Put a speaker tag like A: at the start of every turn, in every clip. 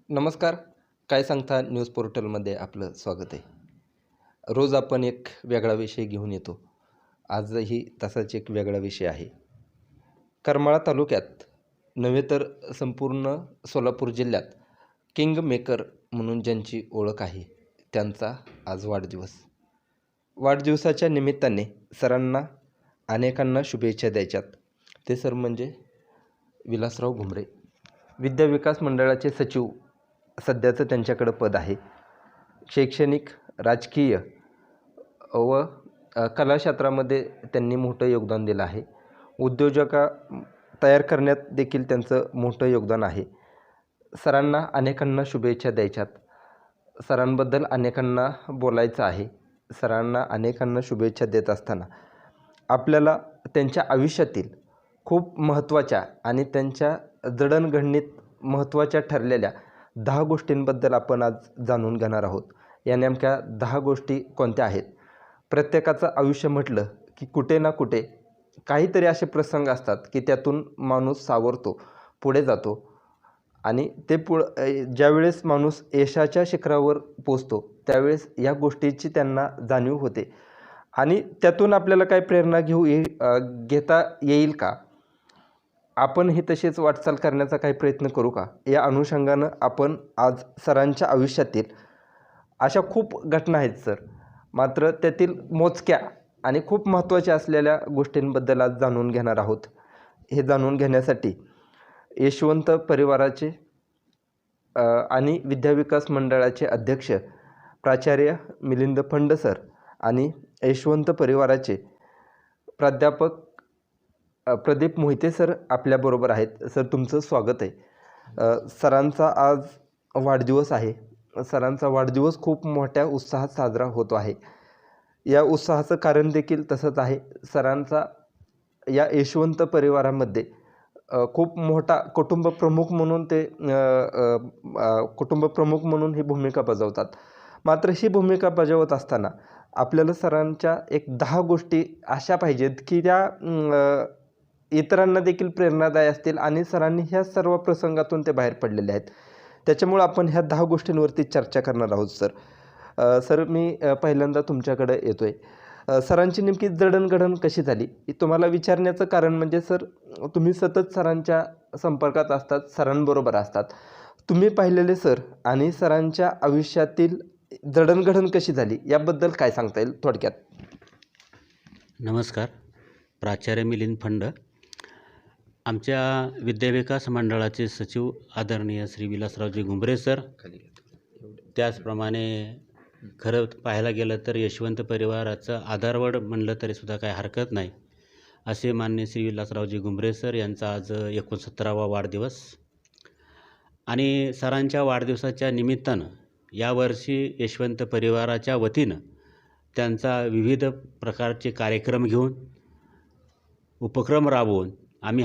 A: नमस्कार. काय सांगता न्यूज पोर्टलमध्ये आपलं स्वागत आहे. रोज आपण एक वेगळा विषय घेऊन येतो. आजही तसाच एक वेगळा विषय आहे. करमाळा तालुक्यात नव्हे तर संपूर्ण सोलापूर जिल्ह्यात किंग मेकर म्हणून ज्यांची ओळख आहे, त्यांचा आज वाढदिवस. वाढदिवसाच्या निमित्ताने सरांना अनेकांना शुभेच्छा द्यायच्यात. ते सर म्हणजे विलासराव घुमरे, विद्या विकास मंडळाचे सचिव. सध्याचं त्यांच्याकडं पद आहे. शैक्षणिक, राजकीय व कला क्षेत्रामध्ये त्यांनी मोठं योगदान दिलं आहे. उद्योजका तयार करण्यात देखील त्यांचं मोठं योगदान आहे. सरांना अनेकांना शुभेच्छा द्यायच्यात. सरांबद्दल अनेकांना बोलायचं आहे. सरांना अनेकांना शुभेच्छा देत असताना आपल्याला त्यांच्या आयुष्यातील खूप महत्त्वाच्या आणि त्यांच्या जडणघडणीत महत्त्वाच्या ठरलेल्या 10 गोष्टींबद्दल आपण आज जाणून घेणार आहोत. या नेमक्या 10 गोष्टी कोणत्या आहेत? प्रत्येकाचं आयुष्य म्हटलं की कुठे ना कुठे काहीतरी असे प्रसंग असतात की त्यातून माणूस सावरतो, पुढे जातो आणि ते ज्यावेळेस माणूस यशाच्या शिखरावर पोचतो त्यावेळेस या गोष्टीची त्यांना जाणीव होते आणि त्यातून आपल्याला काय प्रेरणा घेता येईल का? आपण ही तशीच वाटचाल करण्याचा काही प्रयत्न करू का? या अनुषंगानं आपण आज सरांच्या आयुष्यातील अशा खूप घटना आहेत सर, मात्र त्यातील मोजक्या आणि खूप महत्त्वाच्या असलेल्या गोष्टींबद्दल आज जाणून घेणार आहोत. हे जाणून घेण्यासाठी यशवंत परिवाराचे आणि विद्याविकास मंडळाचे अध्यक्ष प्राचार्य मिलिंद फंड सर आणि यशवंत परिवाराचे प्राध्यापक प्रदीप मोहिते सर आपल्याबरोबर आहेत. सर, तुमचं स्वागत आहे. सरांचा आज वाढदिवस आहे. सरांचा वाढदिवस खूप मोठ्या उत्साहात साजरा होतो आहे. या उत्साहाचं कारण देखील तसंच आहे. सरांचा या यशवंत परिवारामध्ये खूप मोठा कुटुंब प्रमुख म्हणून ही भूमिका बजावतात. मात्र ही भूमिका बजावत असताना आपल्याला सरांच्या एक 10 गोष्टी अशा पाहिजेत की त्या इतरांना देखील प्रेरणादायी असतील आणि सरांनी ह्या सर्व प्रसंगातून ते बाहेर पडलेले आहेत. त्याच्यामुळं आपण ह्या 10 गोष्टींवरती चर्चा करणार आहोत सर. सर, मी पहिल्यांदा तुमच्याकडे येतो आहे. सरांची नेमकी जडणघडण कशी झाली तुम्हाला विचारण्याचं कारण म्हणजे सर, तुम्ही सतत सरांच्या संपर्कात असतात, सरांबरोबर असतात. तुम्ही पाहिलेले सर आणि सरांच्या आयुष्यातील जडणघडण कशी झाली याबद्दल काय सांगता येईल थोडक्यात?
B: नमस्कार. प्राचार्य मिलिंद फंड, आमच्या विद्याविकास मंडळाचे सचिव आदरणीय श्री विलासरावजी घुमरे सर. त्याचप्रमाणे खरं पाहायला गेलं तर यशवंत परिवाराचं आधारवड म्हणलं तरीसुद्धा काही हरकत नाही असे माननीय श्री विलासरावजी घुमरे सर यांचा आज 69वा वाढदिवस. आणि सरांच्या वाढदिवसाच्या निमित्तानं यावर्षी यशवंत परिवाराच्या वतीनं त्यांचा विविध प्रकारचे कार्यक्रम घेऊन, उपक्रम राबवून आम्ही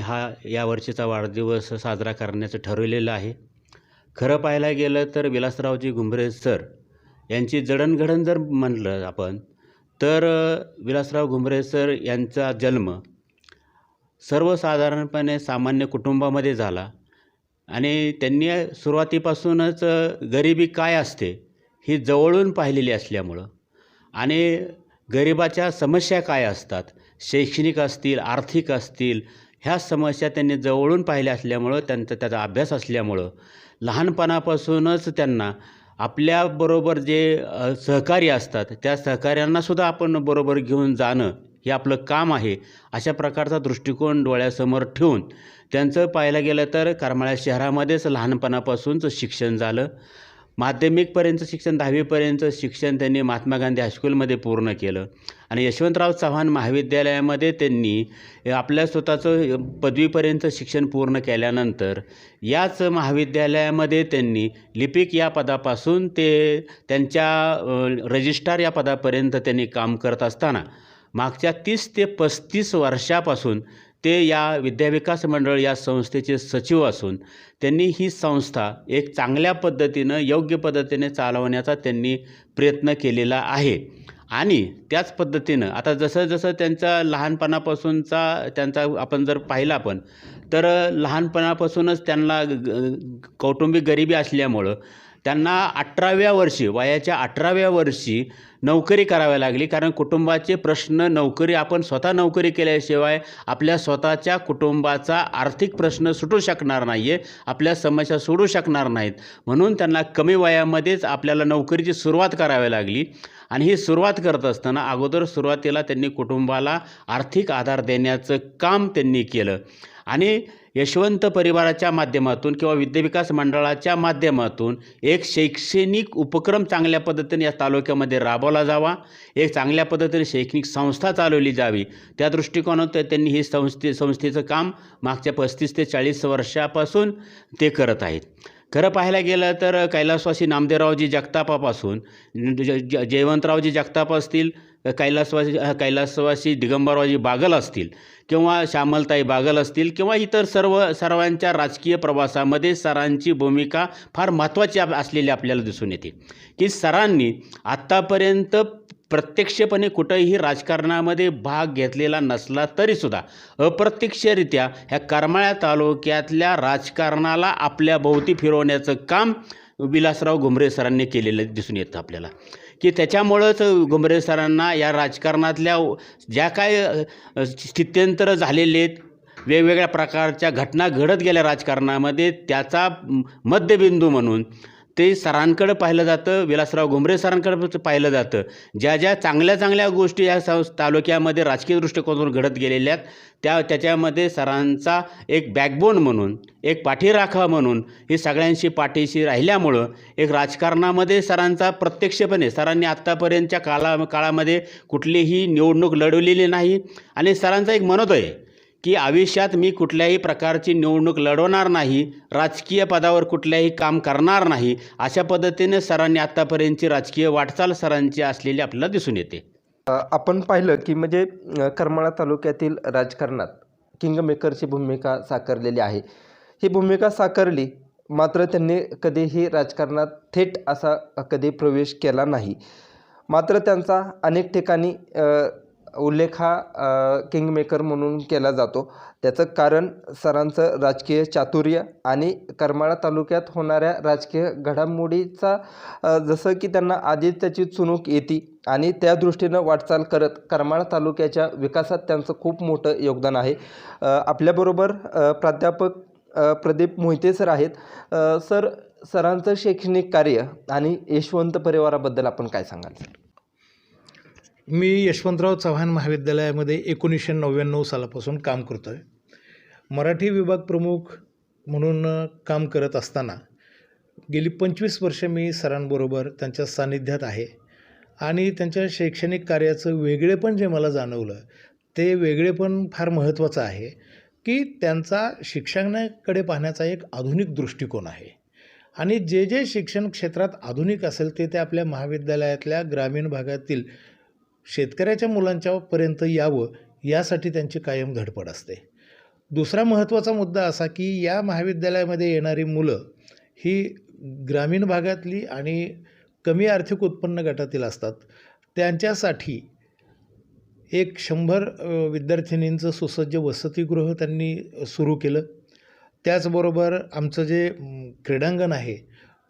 B: यावर्षीचा वाढदिवस साजरा करण्याचं ठरवलेलं आहे. खरं पाहायला गेलं तर विलासरावजी घुमरे सर यांची जडणघडण जर म्हणलं आपण तर विलासराव घुमरे सर यांचा जन्म सर्वसाधारणपणे सामान्य कुटुंबामध्ये झाला आणि त्यांनी सुरुवातीपासूनच गरिबी काय असते ही जवळून पाहिलेली असल्यामुळं आणि गरिबाच्या समस्या काय असतात, शैक्षणिक असतील, आर्थिक असतील, ह्या समस्या त्यांनी जवळून पाहिल्या असल्यामुळं, त्याचा अभ्यास असल्यामुळं लहानपणापासूनच त्यांना आपल्याबरोबर जे सहकारी असतात त्या सहकाऱ्यांनासुद्धा आपण बरोबर घेऊन जाणं हे आपलं काम आहे, अशा प्रकारचा दृष्टिकोन डोळ्यासमोर ठेवून त्यांचं पाहायला गेलं तर करमाळा शहरामध्येच लहानपणापासूनच शिक्षण झालं. माध्यमिकपर्यंतचं शिक्षण, 10वीपर्यंतचं शिक्षण त्यांनी महात्मा गांधी हायस्कूलमध्ये पूर्ण केलं आणि यशवंतराव चव्हाण महाविद्यालयामध्ये त्यांनी आपल्या स्वतःचं पदवीपर्यंत शिक्षण पूर्ण केल्यानंतर याच महाविद्यालयामध्ये त्यांनी लिपिक या पदापासून ते त्यांच्या रजिस्ट्रार या पदापर्यंत त्यांनी काम करत असताना मागच्या 30 ते 35 वर्षापासून ते या विद्याविकास मंडळ या संस्थेचे सचिव असून त्यांनी ही संस्था एक चांगल्या पद्धतीनं, योग्य पद्धतीने चालवण्याचा त्यांनी प्रयत्न केलेला आहे. आणि त्याच पद्धतीनं आता जसं जसं त्यांचा लहानपणापासूनचा त्यांचा आपण जर पाहिला आपण तर लहानपणापासूनच त्यांना कौटुंबिक गरिबी असल्यामुळं त्यांना 18व्या वर्षी वयाच्या 18व्या वर्षी नोकरी करावी लागली. कारण कुटुंबाचे प्रश्न नोकरी आपण स्वतः नोकरी केल्याशिवाय आपल्या स्वतःच्या कुटुंबाचा आर्थिक प्रश्न सुटू शकणार नाही आहे, आपल्या समस्या सोडू शकणार नाहीत. म्हणून त्यांना कमी वयामध्येच आपल्याला नोकरीची सुरुवात करावी लागली. आणि ही सुरुवात करत असताना अगोदर सुरुवातीला त्यांनी कुटुंबाला आर्थिक आधार देण्याचं काम त्यांनी केलं. आणि यशवंत परिवाराच्या माध्यमातून किंवा विद्याविकास मंडळाच्या माध्यमातून एक शैक्षणिक उपक्रम चांगल्या पद्धतीने या तालुक्यामध्ये राबवला जावा, एक चांगल्या पद्धतीने शैक्षणिक संस्था चालवली जावी, त्या दृष्टिकोनातून त्यांनी ही संस्थेचं काम मागच्या 35 ते 40 वर्षापासून ते करत आहेत. खरं पाहायला गेलं तर कैलासवासी नामदेवरावजी जगतापापासून जयवंतरावजी जगताप असतील, कैलासवासी दिगंबररावजी बागल असतील किंवा श्यामलताई बागल असतील किंवा इतर सर्वांच्या राजकीय प्रवासामध्ये सरांची भूमिका फार महत्त्वाची असलेली आपल्याला दिसून येते. की सरांनी आत्तापर्यंत प्रत्यक्षपणे कुठंही राजकारणामध्ये भाग घेतलेला नसला तरीसुद्धा अप्रत्यक्षरित्या ह्या करमाळा तालुक्यातल्या राजकारणाला आपल्या भोवती फिरवण्याचं काम विलासराव घुमरे सरांनी केलेलं दिसून येतं आपल्याला. की त्याच्यामुळंच घुमरे सरांना या राजकारणातल्या ज्या काय स्थित्यंतरं झालेले आहेत, वेगवेगळ्या प्रकारच्या घटना घडत गेल्या राजकारणामध्ये, त्याचा मध्यबिंदू म्हणून ते सरांकडं पाहिलं जातं, विलासराव घुमरे सरांकडं पाहिलं जातं. ज्या ज्या चांगल्या गोष्टी या तालुक्यामध्ये राजकीय दृष्टिकोनातून घडत गेलेल्या आहेत त्याच्यामध्ये सरांचा एक बॅकबोन म्हणून, एक पाठीराखा म्हणून ही सगळ्यांशी पाठीशी राहिल्यामुळं एक राजकारणामध्ये सरांचा प्रत्यक्षपणे सरांनी आत्तापर्यंतच्या काळामध्ये कुठलीही निवडणूक लढवलेली नाही. आणि सरांचा एक मनोदय आहे की आयुष्यात मी कुठल्याही प्रकारची निवडणूक लढवणार नाही, राजकीय पदावर कुठल्याही काम करणार नाही, अशा पद्धतीने सरांनी आत्तापर्यंतची राजकीय वाटचाल सरांची असलेली आपल्याला दिसून येते.
A: आपण पाहिलं की म्हणजे करमाळा तालुक्यातील राजकारणात किंगमेकरची भूमिका साकारलेली आहे. ही भूमिका साकारली, मात्र त्यांनी कधीही राजकारणात थेट असा कधी प्रवेश केला नाही. मात्र त्यांचा अनेक ठिकाणी उल्लेख हा किंगमेकर म्हणून केला जातो. त्याचं कारण सरांचं राजकीय चातुर्य आणि करमाळा तालुक्यात होणाऱ्या राजकीय घडामोडीचा जसं की त्यांना आधीच त्याची चुणूक येते आणि त्या दृष्टीनं वाटचाल करत करमाळा तालुक्याच्या विकासात त्यांचं खूप मोठं योगदान आहे. आपल्याबरोबर प्राध्यापक प्रदीप मोहिते सर आहेत. सर, सरांचं शैक्षणिक कार्य आणि यशवंत परिवाराबद्दल आपण काय सांगाल?
C: मी यशवंतराव चव्हाण महाविद्यालयामध्ये 1999 सालापासून काम करतो आहे. मराठी विभाग प्रमुख म्हणून काम करत असताना गेली 25 वर्ष मी सरांबरोबर त्यांच्या सान्निध्यात आहे. आणि त्यांच्या शैक्षणिक कार्याचं वेगळेपण जे मला जाणवलं, ते वेगळेपण फार महत्त्वाचं आहे की त्यांचा शिक्षणाकडे पाहण्याचा एक आधुनिक दृष्टिकोन आहे. आणि जे जे शिक्षण क्षेत्रात आधुनिक असेल ते आपल्या महाविद्यालयातल्या ग्रामीण भागातील शेतकऱ्याच्या मुलांच्यापर्यंत यावं, यासाठी त्यांची कायम धडपड असते. दुसरा महत्त्वाचा मुद्दा असा की या महाविद्यालयामध्ये येणारी मुलं ही ग्रामीण भागातली आणि कमी आर्थिक उत्पन्न गटातील असतात. त्यांच्यासाठी एक 100 विद्यार्थिनींचं सुसज्ज वसतिगृह त्यांनी सुरू केलं. त्याचबरोबर आमचं जे क्रीडांगण आहे,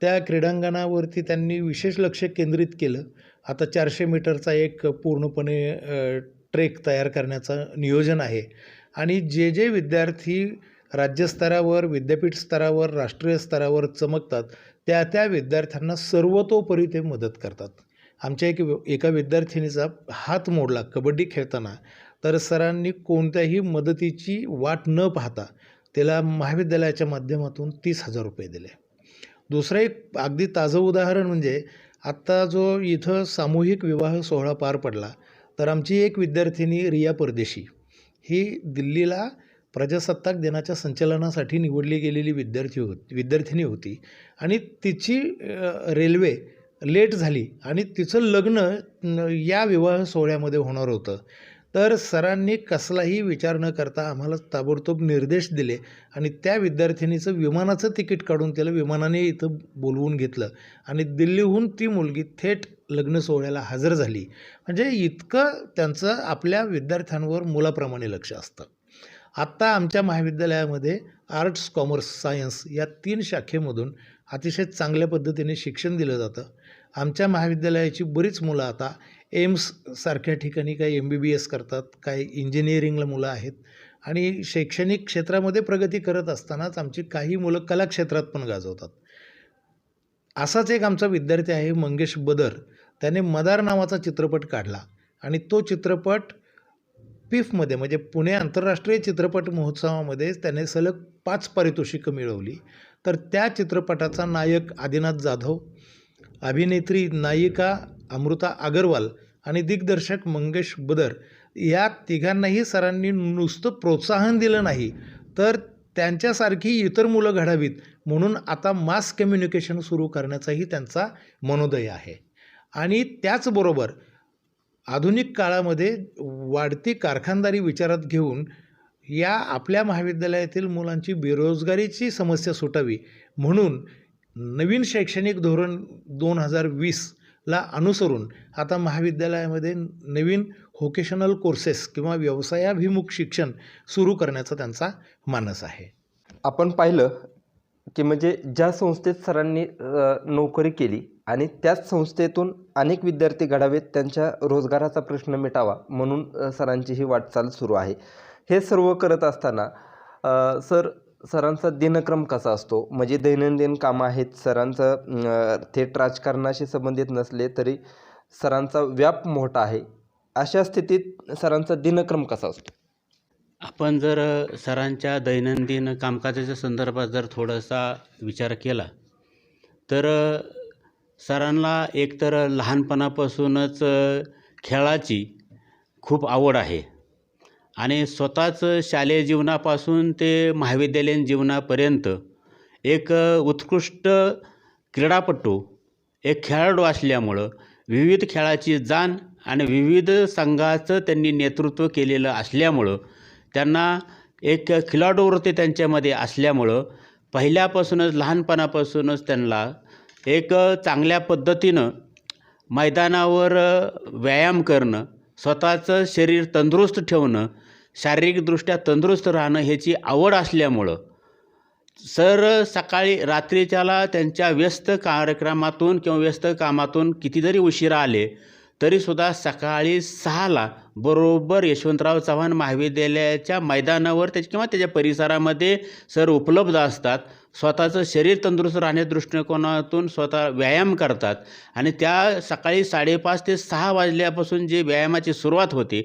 C: त्या क्रीडांगणावरती त्यांनी विशेष लक्ष केंद्रित केलं. आता 400 मीटरचा एक पूर्णपणे ट्रेक तयार करण्याचं नियोजन आहे. आणि जे जे विद्यार्थी राज्यस्तरावर, विद्यापीठ स्तरावर, राष्ट्रीय स्तरावर चमकतात, त्या विद्यार्थ्यांना सर्वतोपरी ते मदत करतात. आमच्या एका विद्यार्थिनीचा हात मोडला कबड्डी खेळताना, तर सरांनी कोणत्याही मदतीची वाट न पाहता त्याला महाविद्यालयाच्या माध्यमातून 30,000 रुपये दिले. दुसरं एक अगदी ताजं उदाहरण म्हणजे आत्ता जो इथं सामूहिक विवाह सोहळा पार पडला, तर आमची एक विद्यार्थिनी रिया परदेशी ही दिल्लीला प्रजासत्ताक दिनाच्या संचलनासाठी निवडली गेलेली विद्यार्थिनी होती. आणि तिची रेल्वे लेट झाली आणि तिचं लग्न या विवाह सोहळ्यामध्ये होणार होतं. तर सरांनी कसलाही विचार न करता आम्हाला ताबडतोब निर्देश दिले आणि त्या विद्यार्थिनीचं विमानाचं तिकीट काढून त्याला विमानाने इथं बोलवून घेतलं आणि दिल्लीहून ती मुलगी थेट लग्न सोहळ्याला हजर झाली. म्हणजे इतकं त्यांचं आपल्या विद्यार्थ्यांवर मुलाप्रमाणे लक्ष असतं. आत्ता आमच्या महाविद्यालयामध्ये आर्ट्स, कॉमर्स, सायन्स या 3 शाखेमधून अतिशय चांगल्या पद्धतीने शिक्षण दिलं जातं. आमच्या महाविद्यालयाची बरीच मुलं आता एम्स सारख्या ठिकाणी काही MBBS करतात, काही इंजिनिअरिंगला मुलं आहेत आणि शैक्षणिक क्षेत्रामध्ये प्रगती करत असतानाच आमची काही मुलं कला क्षेत्रात पण गाजवतात. असाच एक आमचा विद्यार्थी आहे मंगेश बदर. त्याने मदार नावाचा चित्रपट काढला आणि तो चित्रपट पिफमध्ये म्हणजे पुणे आंतरराष्ट्रीय चित्रपट महोत्सवामध्ये त्याने सलग 5 पारितोषिकं मिळवली. तर त्या चित्रपटाचा नायक आदिनाथ जाधव, अभिनेत्री नायिका अमृता अगरवाल आणि दिग्दर्शक मंगेश बदर या तिघांनाही सरांनी नुसतं प्रोत्साहन दिलं नाही, तर त्यांच्यासारखी इतर मुलं घडावीत म्हणून आता मास कम्युनिकेशन सुरू करण्याचाही त्यांचा मनोदय आहे. आणि त्याचबरोबर आधुनिक काळामध्ये वाढती कारखानदारी विचारात घेऊन या आपल्या महाविद्यालयातील मुलांची बेरोजगारीची समस्या सुटावी म्हणून नवीन शैक्षणिक धोरण 2020ला अनुसरून आता महाविद्यालयामध्ये नवीन व्होकेशनल कोर्सेस किंवा व्यवसायाभिमुख शिक्षण सुरू करण्याचा त्यांचा मानस आहे.
A: आपण पाहिलं की म्हणजे ज्या संस्थेत सरांनी नोकरी केली आणि त्याच संस्थेतून अनेक विद्यार्थी घडावेत, त्यांच्या रोजगाराचा प्रश्न मिटावा म्हणून सरांची ही वाटचाल सुरू आहे. हे सर्व करत असताना सरांचा दिनक्रम कसा असतो? म्हणजे दैनंदिन कामं आहेत सरांचं, थेट राजकारणाशी संबंधित नसले तरी सरांचा व्याप मोठा आहे. अशा स्थितीत सरांचा दिनक्रम कसा असतो?
B: आपण जर सरांच्या दैनंदिन कामकाजाच्या संदर्भात जर थोडासा विचार केला तर सरांना एकतर लहानपणापासूनच खेळाची खूप आवड आहे आणि स्वतःच शालेय जीवनापासून ते महाविद्यालयीन जीवनापर्यंत एक उत्कृष्ट क्रीडापटू, एक खेळाडू असल्यामुळं विविध खेळाची जाण आणि विविध संघाचं त्यांनी नेतृत्व केलेलं असल्यामुळं त्यांना एक खिलाडूवृत्ती त्यांच्यामध्ये असल्यामुळं पहिल्यापासूनच लहानपणापासूनच त्यांना एक चांगल्या पद्धतीनं मैदानावर व्यायाम करणं, स्वतःचं शरीर तंदुरुस्त ठेवणं, शारीरिकदृष्ट्या तंदुरुस्त राहणं ह्याची आवड असल्यामुळं सर सकाळी रात्रीच्याला त्यांच्या व्यस्त कार्यक्रमातून किंवा व्यस्त कामातून किती जरी उशिरा आले तरीसुद्धा सकाळी 6ला बरोबर यशवंतराव चव्हाण महाविद्यालयाच्या मैदानावर किंवा त्याच्या परिसरामध्ये सर उपलब्ध असतात. स्वतःचं शरीर तंदुरुस्त राहण्याच्या दृष्टिकोनातून स्वतः व्यायाम करतात आणि त्या सकाळी 5:30 ते 6 वाजल्यापासून जी व्यायामाची सुरुवात होते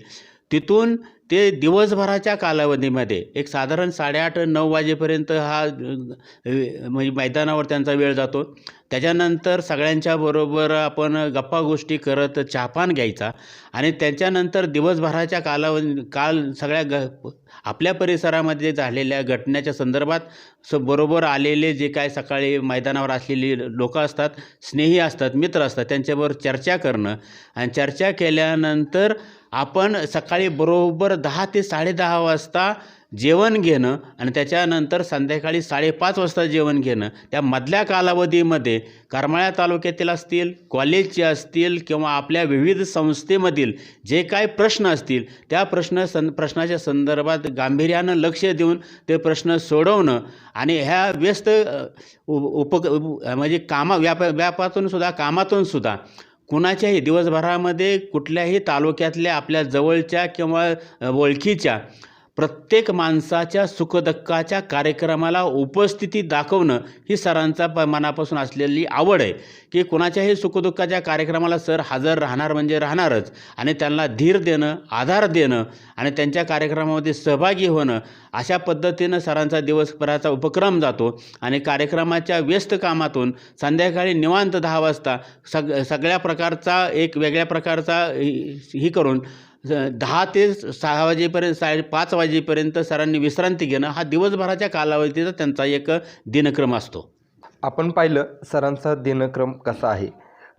B: तिथून ते दिवसभराच्या कालावधीमध्ये एक साधारण 8:30-9 वाजेपर्यंत हा म्हणजे मैदानावर त्यांचा वेळ जातो. त्याच्यानंतर सगळ्यांच्या बरोबर आपण गप्पा गोष्टी करत चहापान घ्यायचा आणि त्याच्यानंतर दिवसभराच्या काल सगळ्या आपल्या परिसरामध्ये झालेल्या घटनेच्या संदर्भात बरोबर आलेले जे काय सकाळी मैदानावर असलेली लोकं असतात, स्नेही असतात, मित्र असतात, त्यांच्याबरोबर चर्चा करणं आणि चर्चा केल्यानंतर आपण सकाळी बरोबर 10 ते 10:30 वाजता जेवण घेणं आणि त्याच्यानंतर संध्याकाळी 5:30 वाजता जेवण घेणं. त्या मधल्या कालावधीमध्ये करमाळा तालुक्यातील असतील, कॉलेजचे असतील किंवा आपल्या विविध संस्थेमधील जे काय प्रश्न असतील त्या प्रश्नाच्या संदर्भात गांभीर्यानं लक्ष देऊन ते प्रश्न सोडवणं आणि ह्या व्यस्त म्हणजे कामातून सुद्धा कुणाच्याही दिवसभरामध्ये कुठल्याही तालुक्यातल्या आपल्या जवळच्या किंवा ओळखीच्या प्रत्येक माणसाच्या सुखदुःखाच्या कार्यक्रमाला उपस्थिती दाखवणं ही सरांचा मनापासून असलेली आवड आहे की कुणाच्याही सुखदुःखाच्या कार्यक्रमाला सर हजर राहणार म्हणजे राहणारच आणि त्यांना धीर देणं, आधार देणं आणि त्यांच्या कार्यक्रमामध्ये सहभागी होणं अशा पद्धतीनं सरांचा दिवसभराचा उपक्रम जातो आणि कार्यक्रमाच्या व्यस्त कामातून संध्याकाळी निवांत 10 वाजता सगळ्या प्रकारचा एक वेगळ्या प्रकारचा ही करून 10 ते 6 वाजेपर्यंत 5:30 वाजेपर्यंत सरांनी विश्रांती घेणं हा दिवसभराच्या कालावधीचा त्यांचा एक दिनक्रम असतो.
A: आपण पाहिलं सरांचा दिनक्रम कसा आहे.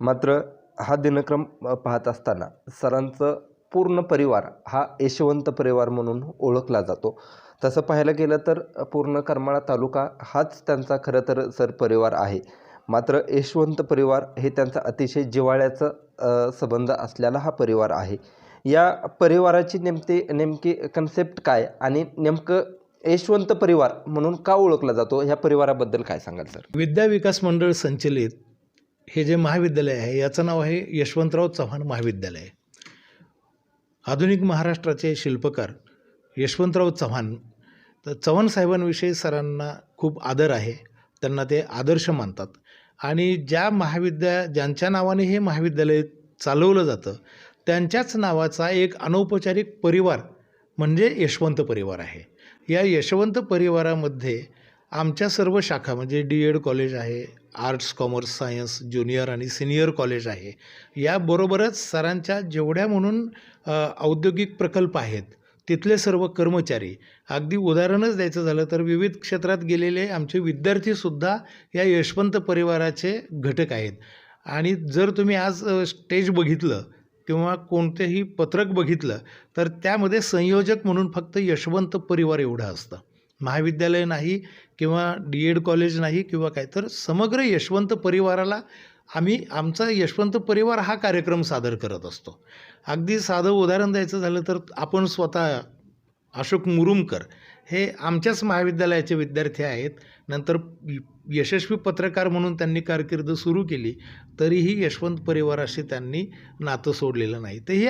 A: मात्र हा दिनक्रम पाहत असताना सरांचं पूर्ण परिवार हा यशवंत परिवार म्हणून ओळखला जातो. तसं पाहायला गेलं तर पूर्ण करमाळा तालुका हाच त्यांचा खरं तर सर परिवार आहे. मात्र यशवंत परिवार हे त्यांचा अतिशय जिव्हाळ्याचा संबंध असलेला हा परिवार आहे. या परिवाराची नेमकी कन्सेप्ट काय आणि नेमकं यशवंत परिवार म्हणून का ओळखला जातो, ह्या परिवाराबद्दल काय सांगाल सर?
C: विद्या विकास मंडळ संचलित हे जे महाविद्यालय आहे याचं नाव आहे यशवंतराव चव्हाण महाविद्यालय. आधुनिक महाराष्ट्राचे शिल्पकार यशवंतराव चव्हाण, तर चव्हाण साहेबांविषयी सरांना खूप आदर आहे. त्यांना ते आदर्श मानतात आणि ज्यांच्या नावाने हे महाविद्यालय चालवलं जातं त्यांच्याच नावाचा एक अनौपचारिक परिवार म्हणजे यशवंत परिवार आहे. या यशवंत परिवारामध्ये आमच्या सर्व शाखा म्हणजे DED कॉलेज आहे, आर्ट्स, कॉमर्स, सायन्स, ज्युनियर आणि सिनियर कॉलेज आहे. याबरोबरच सरांच्या जेवढ्या म्हणून औद्योगिक प्रकल्प आहेत तिथले सर्व कर्मचारी, अगदी उदाहरणच द्यायचं झालं तर विविध क्षेत्रात गेलेले आमचे विद्यार्थीसुद्धा या यशवंत परिवाराचे घटक आहेत. आणि जर तुम्ही आज स्टेज बघितलं किंवा कोणतेही पत्रक बघितलं तर त्यामध्ये संयोजक म्हणून फक्त यशवंत परिवार एवढं असतं. महाविद्यालय नाही किंवा DED कॉलेज नाही किंवा काय, तर समग्र यशवंत परिवाराला आमचा यशवंत परिवार हा कार्यक्रम सादर करत असतो. अगदी साधं उदाहरण द्यायचं झालं तर आपण स्वतः अशोक मुरुमकर हे आमच्याच महाविद्यालयाचे विद्यार्थी आहेत. नंतर यशस्वी पत्रकार म्हणून त्यांनी कारकीर्द सुरू केली, तरीही यशवंत परिवाराशी त्यांनी नातं सोडलेलं नाही. तेही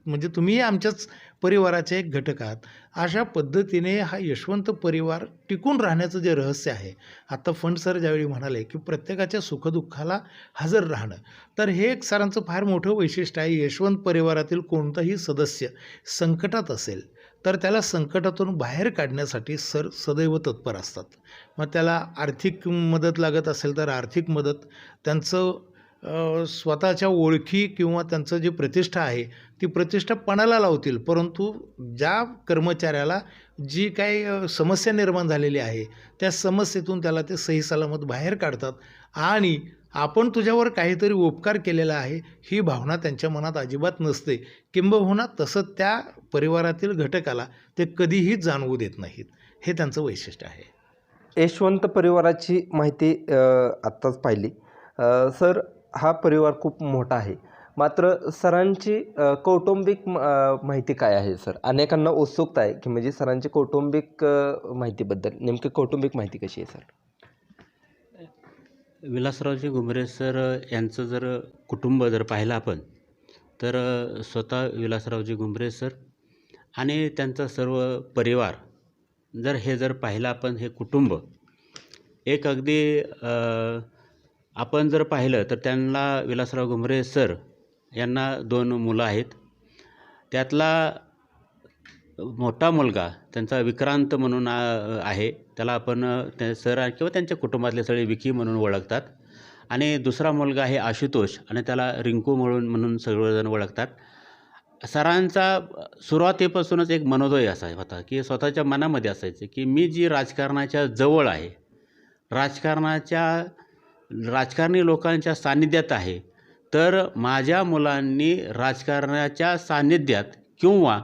C: म्हणजे तुम्हीही आमच्याच परिवाराचे एक घटक आहात. अशा पद्धतीने हा यशवंत परिवार टिकून राहण्याचं जे रहस्य आहे, आता फंड सर ज्यावेळी म्हणाले की प्रत्येकाच्या सुखदुःखाला हजर राहणं, तर हे एक सरांचं फार मोठं वैशिष्ट्य आहे. यशवंत परिवारातील कोणताही सदस्य संकटात असेल तर त्याला संकटातून बाहेर काढण्यासाठी सर सदैव तत्पर असतात. मग त्याला आर्थिक मदत लागत असेल तर आर्थिक मदत, त्यांचं स्वतःच्या ओळखी किंवा त्यांचं जे प्रतिष्ठा आहे ती प्रतिष्ठा पणाला लावतील, परंतु ज्या कर्मचाऱ्याला जी काही समस्या निर्माण झालेली आहे त्या समस्येतून त्याला ते सही सलामत बाहेर काढतात. आणि आपण तुझ्यावर काहीतरी उपकार केलेला आहे ही भावना त्यांच्या मनात अजिबात नसते. किंबहुना तसं त्या परिवारातील घटकाला ते कधीही जाणवू देत नाहीत. हे त्यांचं वैशिष्ट्य आहे.
A: यशवंत परिवाराची माहिती आत्ताच पाहिली. सर, हा परिवार खूप मोठा आहे, मात्र सरांची कौटुंबिक माहिती काय आहे सर? अनेकांना उत्सुकता आहे की म्हणजे सरांची कौटुंबिक माहितीबद्दल, नेमकी कौटुंबिक माहिती कशी आहे सर?
B: विलासरावजी घुमरे सर यांचं जर कुटुंब जर पाहिलं आपण तर स्वतः विलासरावजी घुमरे सर आणि त्यांचा सर्व परिवार जर पाहिलं आपण, हे कुटुंब एक अगदी आपण जर पाहिलं तर त्यांना विलासराव घुमरे सर यांना 2 मुलं आहेत. त्यातला मोठा मुलगा त्यांचा विक्रांत म्हणून आहे, त्याला आपण सर किंवा त्यांच्या कुटुंबातले सगळे विकी म्हणून ओळखतात. आणि दुसरा मुलगा आहे आशुतोष आणि त्याला रिंकू म्हणून सर्वजण ओळखतात. सरांचा सुरुवातीपासूनच एक मनोदय असा होता की स्वतःच्या मनामध्ये असायचं की मी जी राजकारणाच्या जवळ आहे, राजकारणी लोकांच्या सान्निध्यात आहे, तर माझ्या मुलांनी राजकारणाच्या सान्निध्यात किंवा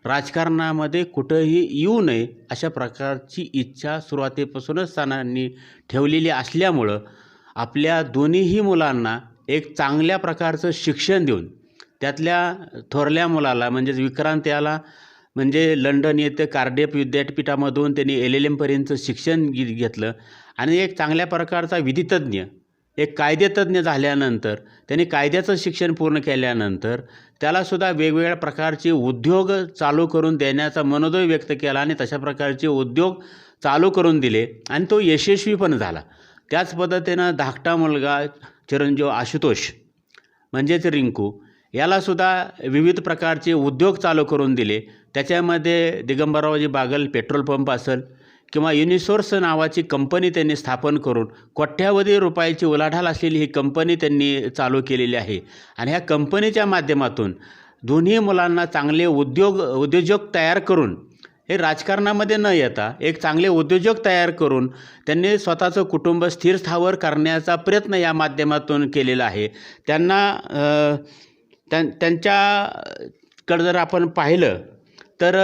B: राजकारणामध्ये कुठंही येऊ नये अशा प्रकारची इच्छा सुरुवातीपासूनच सरांनी ठेवलेली असल्यामुळं आपल्या दोन्हीही मुलांना एक चांगल्या प्रकारचं शिक्षण देऊन, त्यातल्या थोरल्या मुलाला म्हणजेच विक्रांत याला म्हणजे लंडन येथे कार्डिफ विद्यापीठामधून त्यांनी LLM पर्यंतचं शिक्षण घेतलं आणि एक चांगल्या प्रकारचा विधितज्ञ, एक कायदेतज्ञ झाल्यानंतर त्यांनी कायद्याचं शिक्षण पूर्ण केल्यानंतर त्यालासुद्धा वेगवेगळ्या प्रकारचे उद्योग चालू करून देण्याचा मनोदय व्यक्त केला आणि तशा प्रकारचे उद्योग चालू करून दिले आणि तो यशस्वी पण झाला. त्याच पद्धतीनं धाकटा मुलगा चिरंजीव आशुतोष म्हणजेच रिंकू यालासुद्धा विविध प्रकारचे उद्योग चालू करून दिले. त्याच्यामध्ये दिगंबररावजी बागल पेट्रोल पंप असेल किंवा युनिसोर्स नावाची कंपनी त्यांनी स्थापन करून कोट्यावधी रुपयाची उलाढाल असलेली ही कंपनी त्यांनी चालू केलेली आहे. आणि ह्या कंपनीच्या माध्यमातून दोन्ही मुलांना चांगले उद्योजक तयार करून, हे राजकारणामध्ये न येता एक चांगले उद्योजक तयार करून त्यांनी स्वतःचं कुटुंब स्थिर स्थावर करण्याचा प्रयत्न या माध्यमातून केलेला आहे. त्यांना त्यांच्या कडे जर आपण पाहिलं तर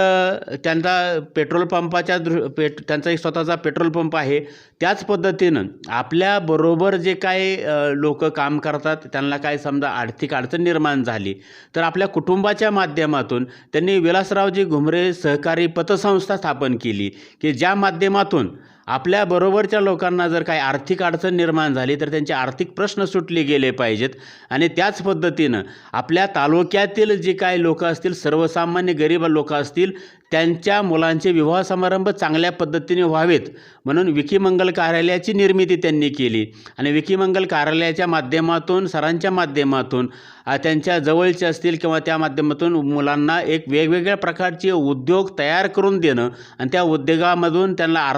B: त्यांचा पेट्रोल पंपाच्या त्यांचा एक स्वतःचा पेट्रोल पंप आहे. त्याच पद्धतीनं आपल्याबरोबर जे काही लोक काम करतात, त्यांना काय समजा आर्थिक अडचण निर्माण झाली तर आपल्या कुटुंबाच्या माध्यमातून त्यांनी विलासरावजी घुमरे सहकारी पतसंस्था स्थापन केली, की ज्या माध्यमातून आपल्याबरोबरच्या लोकांना जर काही आर्थिक अडचण निर्माण झाली तर त्यांचे आर्थिक प्रश्न सुटले गेले पाहिजेत. आणि त्याच पद्धतीनं आपल्या तालुक्यातील जे काही लोक असतील, सर्वसामान्य गरीब लोक असतील, त्यांच्या मुलांचे विवाह समारंभ चांगल्या पद्धतीने व्हावेत म्हणून विकीमंगल कार्यालयाची निर्मिती त्यांनी केली. आणि विकीमंगल कार्यालयाच्या माध्यमातून, सरांच्या माध्यमातून त्यांच्या जवळचे असतील किंवा त्या माध्यमातून मुलांना एक वेगवेगळ्या प्रकारचे उद्योग तयार करून देणं आणि त्या उद्योगामधून त्यांना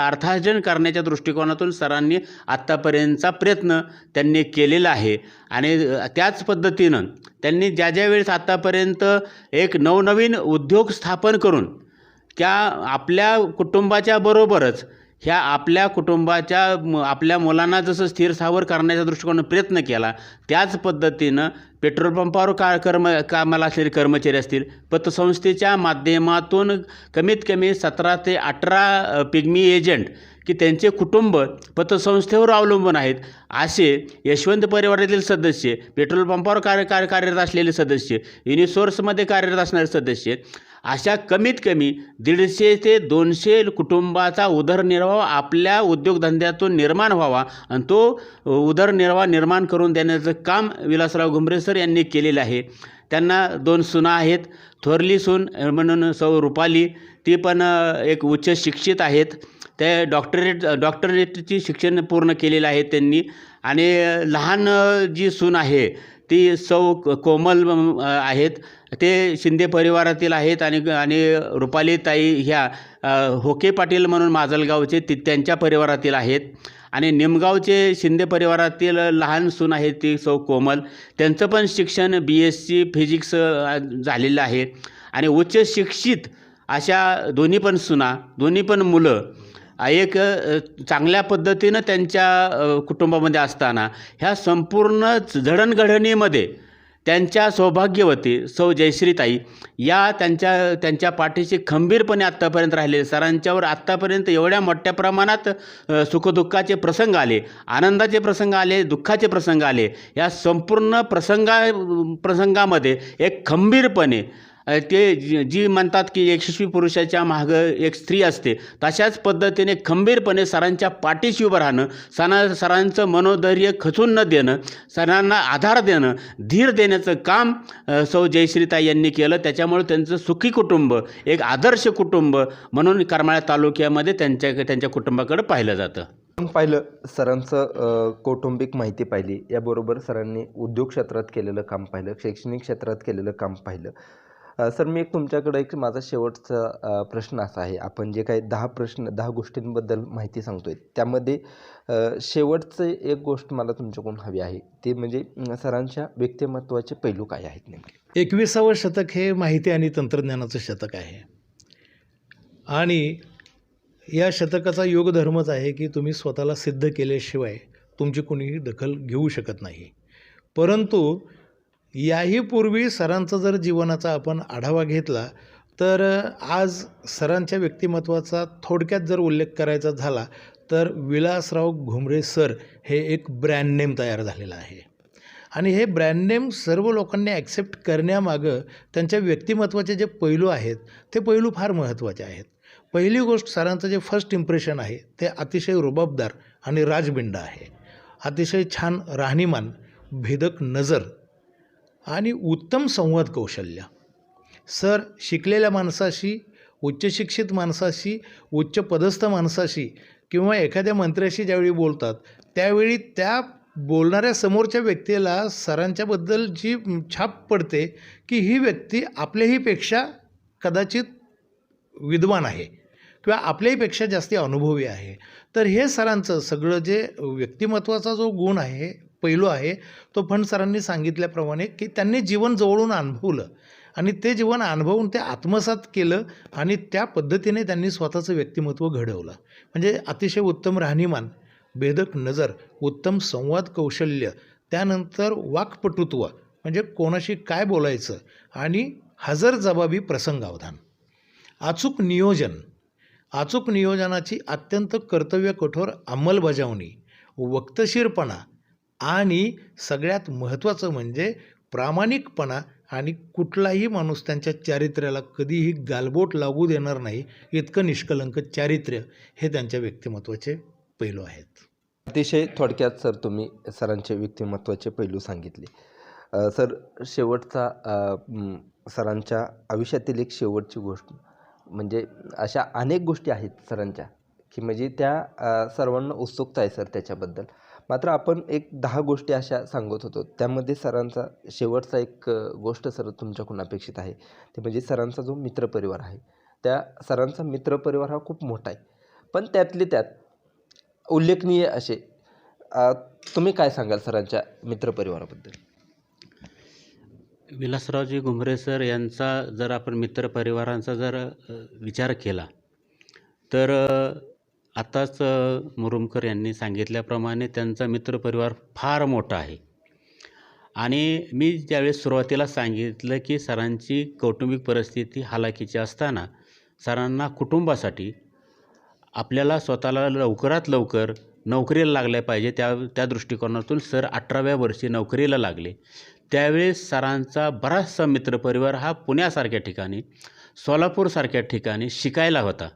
B: अर्थार्जन करण्याच्या दृष्टिकोनातून सरांनी आत्तापर्यंतचा प्रयत्न त्यांनी केलेला आहे. आणि त्याच पद्धतीनं त्यांनी ज्या वेळेस आत्तापर्यंत एक नवनवीन उद्योग स्थापन करून त्या आपल्या कुटुंबाच्या बरोबरच ह्या आपल्या कुटुंबाच्या आपल्या मुलांना जसं स्थिर स्थावर करण्याच्या दृष्टिकोनातून प्रयत्न केला, त्याच पद्धतीनं पेट्रोल पंपावर कामाला असलेले कर्मचारी असतील, पतसंस्थेच्या माध्यमातून कमीत कमी 17 ते 18 पिग्मी एजंट की त्यांचे कुटुंब पतसंस्थेवर अवलंबून आहेत, असे यशवंत परिवारातील सदस्य, पेट्रोल पंपावर कार्यरत असलेले सदस्य, युनिसोर्समध्ये कार्यरत असणारे सदस्य, अशा कमीत कमी 150 ते 200 कुटुंबाचा उदरनिर्वाह आपल्या उद्योगधंद्यातून निर्माण व्हावा आणि तो उदरनिर्वाह निर्माण करून देण्याचं काम विलासराव घुमरे सर यांनी केलेलं आहे. त्यांना 2 सुना आहेत. थोरली सून म्हणून सौ रुपाली, ती पण एक उच्च शिक्षित आहेत. ते डॉक्टरेटची शिक्षण पूर्ण केलेलं आहे त्यांनी. आणि लहान जी सून आहे ती सौ कोमल आहेत, ते शिंदे परिवारातील आहेत. आणि रुपालीताई ह्या होके पाटील म्हणून माजलगावचे त्यांच्या परिवारातील आहेत. आणि निमगावचे शिंदे परिवारातील लहान सून आहे ती सौ कोमल, त्यांचं पण शिक्षण BSc फिजिक्स झालेलं आहे. आणि उच्च शिक्षित अशा दोन्ही पण सुना, दोन्ही पण मुलं एक चांगल्या पद्धतीनं त्यांच्या कुटुंबामध्ये असताना ह्या संपूर्ण जडणघडणीमध्ये त्यांच्या सौभाग्यवती सौ जयश्रीताई या त्यांच्या पाठीशी खंबीरपणे आत्तापर्यंत राहिले. सरांच्यावर आत्तापर्यंत एवढ्या मोठ्या प्रमाणात सुखदुःखाचे प्रसंग आले, आनंदाचे प्रसंग आले, दुःखाचे प्रसंग आले. या संपूर्ण प्रसंगामध्ये एक खंबीरपणे ते जी म्हणतात की यशस्वी पुरुषाच्या मागं एक स्त्री असते, तशाच पद्धतीने खंबीरपणे सरांच्या पाठीशी उभं राहणं, सरांचं मनोधैर्य खचून न देणं, सरांना आधार देणं, धीर देण्याचं काम सौ जयश्रीताई यांनी केलं. त्याच्यामुळे त्यांचं सुखी कुटुंब, एक आदर्श कुटुंब म्हणून करमाळा तालुक्यामध्ये त्यांच्या कुटुंबाकडे पाहिलं जातं.
A: आपण पाहिलं सरांचं कौटुंबिक माहिती पाहिली, याबरोबर सरांनी उद्योग क्षेत्रात केलेलं काम पाहिलं, शैक्षणिक क्षेत्रात केलेलं काम पाहिलं. सर, मी तुमच्याकडे माझा शेवटचा प्रश्न असा आहे, आपण जे काही 10 गोष्टींबद्दल माहिती सांगतोय त्यामध्ये शेवटचं एक गोष्ट मला तुमच्याकडून हवी आहे, ते म्हणजे सरांच्या व्यक्तिमत्वाचे पैलू काय आहेत नेमके?
C: 21वं शतक हे माहिती आणि तंत्रज्ञानाचं शतक आहे. आणि या शतकाचा योगधर्मच आहे की तुम्ही स्वतःला सिद्ध केल्याशिवाय तुमची कोणीही दखल घेऊ शकत नाही. परंतु याही पूर्वी सरांचा जर जीवनाचा आपण आढावा घेतला तर आज सरांच्या व्यक्तिमत्वाचा थोडक्यात जर उल्लेख करायचा झाला तर विलासराव घुमरे सर हे एक ब्रँड नेम तयार झालेलं आहे. आणि हे ब्रँड नेम सर्व लोकांनी ॲक्सेप्ट करण्यामागं त्यांच्या व्यक्तिमत्वाचे जे पैलू आहेत ते पैलू फार महत्त्वाचे आहेत. पहिली गोष्ट, सरांचं जे फर्स्ट इम्प्रेशन आहे ते अतिशय रुबाबदार आणि राजबिंड आहे. अतिशय छान राहणीमान, भेदक नजर आणि उत्तम संवाद कौशल्य. सर शिकलेल्या माणसाशी, उच्च शिक्षित माणसाशी, उच्च पदस्थ माणसाशी किंवा एखाद्या मंत्र्याशी ज्यावेळी बोलतात त्यावेळी त्या बोलणाऱ्या समोरच्या व्यक्तीला सरांच्याबद्दल जी छाप पडते की ही व्यक्ती आपल्याहीपेक्षा कदाचित विद्वान आहे किंवा आपल्याहीपेक्षा जास्ती अनुभवी आहे. तर हे सरांचं सगळं जे व्यक्तिमत्वाचा जो गुण आहे, पैलू आहे, तो फंड सरांनी सांगितल्याप्रमाणे की त्यांनी जीवन जवळून अनुभवलं आणि ते जीवन अनुभवून ते आत्मसात केलं आणि त्या पद्धतीने त्यांनी स्वतःचं व्यक्तिमत्व घडवलं. म्हणजे अतिशय उत्तम राहणीमान, भेदक नजर, उत्तम संवाद कौशल्य, त्यानंतर वाक्पटुत्व म्हणजे कोणाशी काय बोलायचं आणि हजरजबाबी प्रसंगावधान, अचूक नियोजन, अचूक नियोजनाची अत्यंत कर्तव्य कठोर अंमलबजावणी, वक्तशीरपणा आणि सगळ्यात महत्त्वाचं म्हणजे प्रामाणिकपणा आणि कुठलाही माणूस त्यांच्या चारित्र्याला कधीही गालबोट लागू देणार नाही इतकं निष्कलंक चारित्र्य हे त्यांच्या व्यक्तिमत्त्वाचे पैलू आहेत.
A: अतिशय थोडक्यात सर तुम्ही सरांचे व्यक्तिमत्त्वाचे पैलू सांगितले. सर शेवटचा सरांच्या आयुष्यातील एक शेवटची गोष्ट म्हणजे अशा अनेक गोष्टी आहेत सरांच्या की म्हणजे त्या सर्वांना उत्सुकता आहे सर त्याच्याबद्दल. मात्र आपण एक 10 गोष्टी अशा सांगत होतो, त्यामध्ये सरांचा शेवटचा एक गोष्ट सर तुमच्याकडून अपेक्षित आहे, ते म्हणजे सरांचा जो मित्रपरिवार आहे, त्या सरांचा मित्रपरिवार हा खूप मोठा आहे, पण त्यातले त्यात उल्लेखनीय असे तुम्ही काय सांगाल सरांच्या मित्रपरिवाराबद्दल?
B: विलासरावजी घुमरे सर यांचा जर आपण मित्रपरिवारांचा जर विचार केला तर आताच मुरुमकर यांनी सांगितल्याप्रमाणे त्यांचा मित्रपरिवार फार मोठा आहे. आणि मी ज्यावेळेस सुरुवातीला सांगितलं की सरांची कौटुंबिक परिस्थिती हालाकीची असताना सरांना कुटुंबासाठी आपल्याला स्वतःला लवकरात लवकर नोकरीला लागल्या पाहिजे त्या दृष्टिकोनातून सर 18व्या वर्षी नोकरीला लागले. त्यावेळेस सरांचा बराचसा मित्रपरिवार हा पुण्यासारख्या ठिकाणी, सोलापूरसारख्या ठिकाणी शिकायला होता.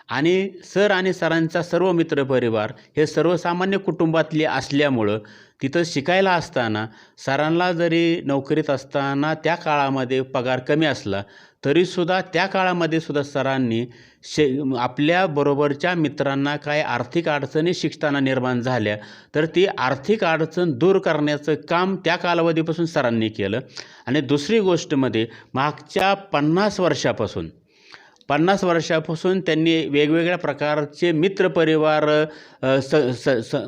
B: आणि सर आणि सरांचा सर्व मित्रपरिवार हे सर्वसामान्य कुटुंबातले असल्यामुळं तिथं शिकायला असताना सरांना जरी नोकरीत असताना त्या काळामध्ये पगार कमी असला तरीसुद्धा त्या काळामध्ये सुद्धा सरांनी आपल्याबरोबरच्या मित्रांना काय आर्थिक अडचणी शिकताना निर्माण झाल्या तर ती आर्थिक अडचण दूर करण्याचं काम त्या कालावधीपासून सरांनी केलं. आणि दुसरी गोष्टमध्ये मागच्या 50 वर्षापासून त्यांनी वेगवेगळ्या प्रकारचे मित्रपरिवार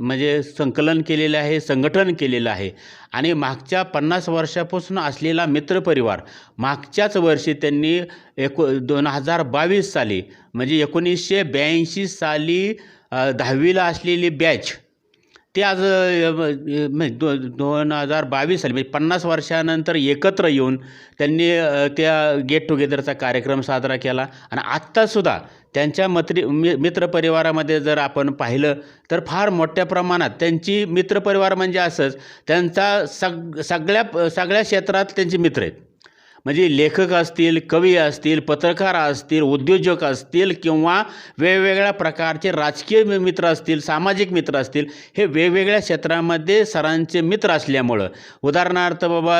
B: म्हणजे संकलन केलेलं आहे, संघटन केलेलं आहे. आणि मागच्या 50 वर्षापासून असलेला मित्रपरिवार मागच्याच वर्षी त्यांनी 2022 साली म्हणजे 1982 साली 10वीला असलेली बॅच ते आज 2022 साली म्हणजे 50 वर्षानंतर एकत्र येऊन त्यांनी त्या गेट टुगेदरचा कार्यक्रम साजरा केला. आणि आत्तासुद्धा त्यांच्या मित्रपरिवारामध्ये जर आपण पाहिलं तर फार मोठ्या प्रमाणात त्यांची मित्रपरिवार म्हणजे असंच त्यांचा सगळ्या क्षेत्रात त्यांचे मित्र आहेत. म्हणजे लेखक असतील, कवी असतील, पत्रकार असतील, उद्योजक असतील किंवा वेगवेगळ्या प्रकारचे राजकीय मित्र असतील, सामाजिक मित्र असतील, हे वेगवेगळ्या क्षेत्रामध्ये सरांचे मित्र असल्यामुळं उदाहरणार्थ बाबा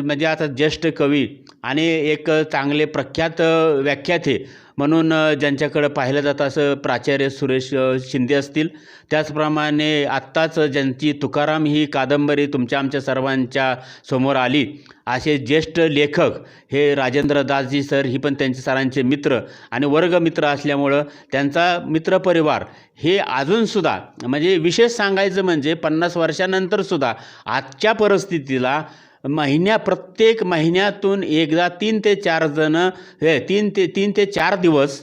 B: म्हणजे आता ज्येष्ठ कवी आणि एक चांगले प्रख्यात व्याख्याते म्हणून ज्यांच्याकडं पाहिलं जातं असं प्राचार्य सुरेश शिंदे असतील. त्याचप्रमाणे आत्ताच ज्यांची तुकाराम ही कादंबरी आमच्या सर्वांच्या समोर आली असे ज्येष्ठ लेखक हे राजेंद्र दासजी सर ही पण त्यांचे सरांचे मित्र आणि वर्गमित्र असल्यामुळं त्यांचा मित्रपरिवार हे अजूनसुद्धा म्हणजे विशेष सांगायचं म्हणजे 50 वर्षानंतरसुद्धा आजच्या परिस्थितीला प्रत्येक महिन्यातून एकदा 3 ते 4 जण हे 3 ते 4 दिवस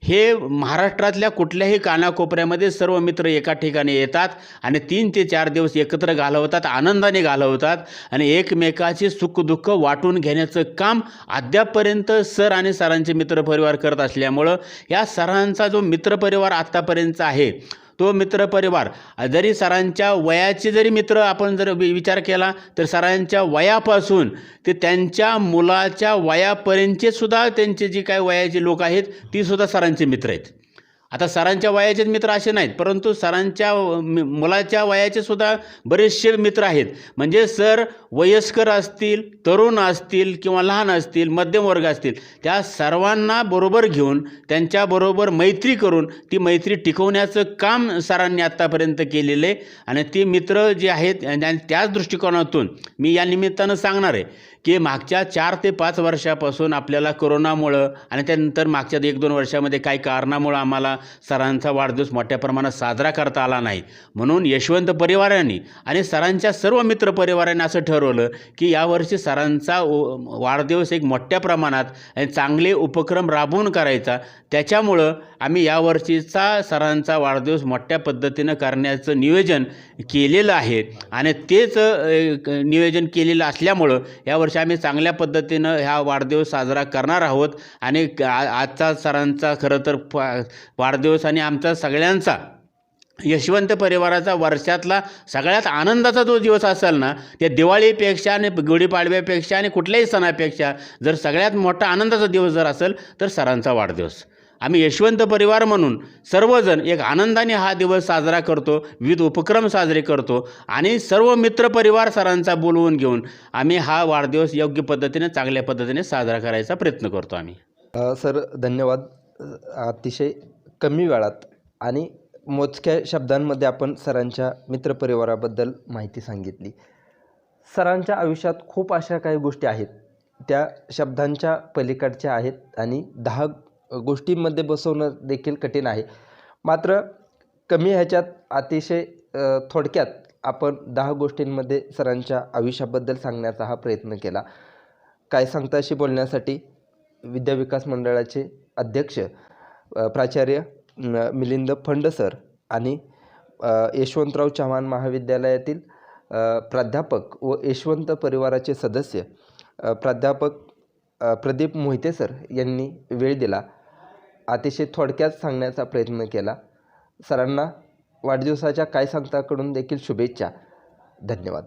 B: हे महाराष्ट्रातल्या कुठल्याही कानाकोपऱ्यामध्ये सर्व मित्र एका ठिकाणी येतात आणि 3 ते 4 दिवस एकत्र घालवतात, आनंदाने घालवतात आणि एकमेकाचे सुखदुःख वाटून घेण्याचं काम अद्यापपर्यंत सर आणि सरांचे मित्रपरिवार करत असल्यामुळं या सरांचा जो मित्रपरिवार आत्तापर्यंत आहे तो मित्रपरिवार जरी सरांच्या वयाचे जरी मित्र आपण जर विचार केला तर सरांच्या वयापासून ते त्यांच्या मुलाच्या वयापर्यंतचे सुद्धा त्यांचे जी काय वयाचे लोक आहेत ती सुद्धा सरांचे मित्र आहेत. आता सरांच्या वयाचेच मित्र असे नाहीत परंतु सरांच्या मुलाच्या वयाचे सुद्धा बरेचसे मित्र आहेत. म्हणजे सर वयस्कर असतील, तरुण असतील किंवा लहान असतील, मध्यम वर्ग असतील त्या सर्वांना बरोबर घेऊन त्यांच्याबरोबर मैत्री करून ती मैत्री टिकवण्याचं काम सरांनी आत्तापर्यंत केलेलं आहे. आणि ती मित्र जे आहेत आणि त्याच दृष्टिकोनातून मी या निमित्तानं सांगणार आहे की मागच्या 4 ते 5 वर्षापासून आपल्याला कोरोनामुळं आणि त्यानंतर मागच्या 1-2 वर्षामध्ये काही कारणामुळं आम्हाला सरांचा वाढदिवस मोठ्या प्रमाणात साजरा करता आला नाही. म्हणून यशवंत परिवारांनी आणि सरांच्या सर्व मित्रपरिवारांनी असं ठरवलं की यावर्षी सरांचा वाढदिवस एक मोठ्या प्रमाणात आणि चांगले उपक्रम राबवून करायचा. त्याच्यामुळं आम्ही यावर्षीचा सरांचा वाढदिवस मोठ्या पद्धतीनं करण्याचं नियोजन केलेलं आहे आणि तेच नियोजन केलेलं असल्यामुळं यावर्षी आम्ही चांगल्या पद्धतीनं ह्या वाढदिवस साजरा करणार आहोत. आणि आजचा सरांचा खरं तर वाढदिवस आणि आमचा सगळ्यांचा यशवंत परिवाराचा वर्षातला सगळ्यात आनंदाचा जो दिवस असेल ना, त्या दिवाळीपेक्षा आणि गुढीपाडव्यापेक्षा आणि कुठल्याही सणापेक्षा जर सगळ्यात मोठा आनंदाचा दिवस जर असेल तर सरांचा वाढदिवस. आम्ही यशवंत परिवार म्हणून सर्वजण एक आनंदाने हा दिवस साजरा करतो, विविध उपक्रम साजरे करतो आणि सर्व मित्रपरिवार सरांचा बोलवून घेऊन आम्ही हा वाढदिवस योग्य पद्धतीने चांगल्या पद्धतीने साजरा करायचा प्रयत्न करतो आम्ही.
A: सर धन्यवाद. अतिशय कमी वेळात आणि मोजक्या शब्दांमध्ये आपण सरांच्या मित्रपरिवाराबद्दल माहिती सांगितली. सरांच्या आयुष्यात खूप अशा काही गोष्टी आहेत त्या शब्दांच्या पलीकडच्या आहेत आणि 10 गोष्टींमध्ये बसवणं देखील कठीण आहे. मात्र कमी ह्याच्यात अतिशय थोडक्यात आपण 10 गोष्टींमध्ये सरांच्या आयुष्याबद्दल सांगण्याचा हा प्रयत्न केला. काय सांगताशी बोलण्यासाठी विद्या विकास मंडळाचे अध्यक्ष प्राचार्य मिलिंद फंड सर आणि यशवंतराव चव्हाण महाविद्यालयातील प्राध्यापक व यशवंत परिवाराचे सदस्य प्राध्यापक प्रदीप मोहिते सर यांनी वेळ दिला. अतिशय थोडक्यात सांगण्याचा प्रयत्न केला. सरांना वाढदिवसाच्या काय सांगताकडून देखील शुभेच्छा. धन्यवाद.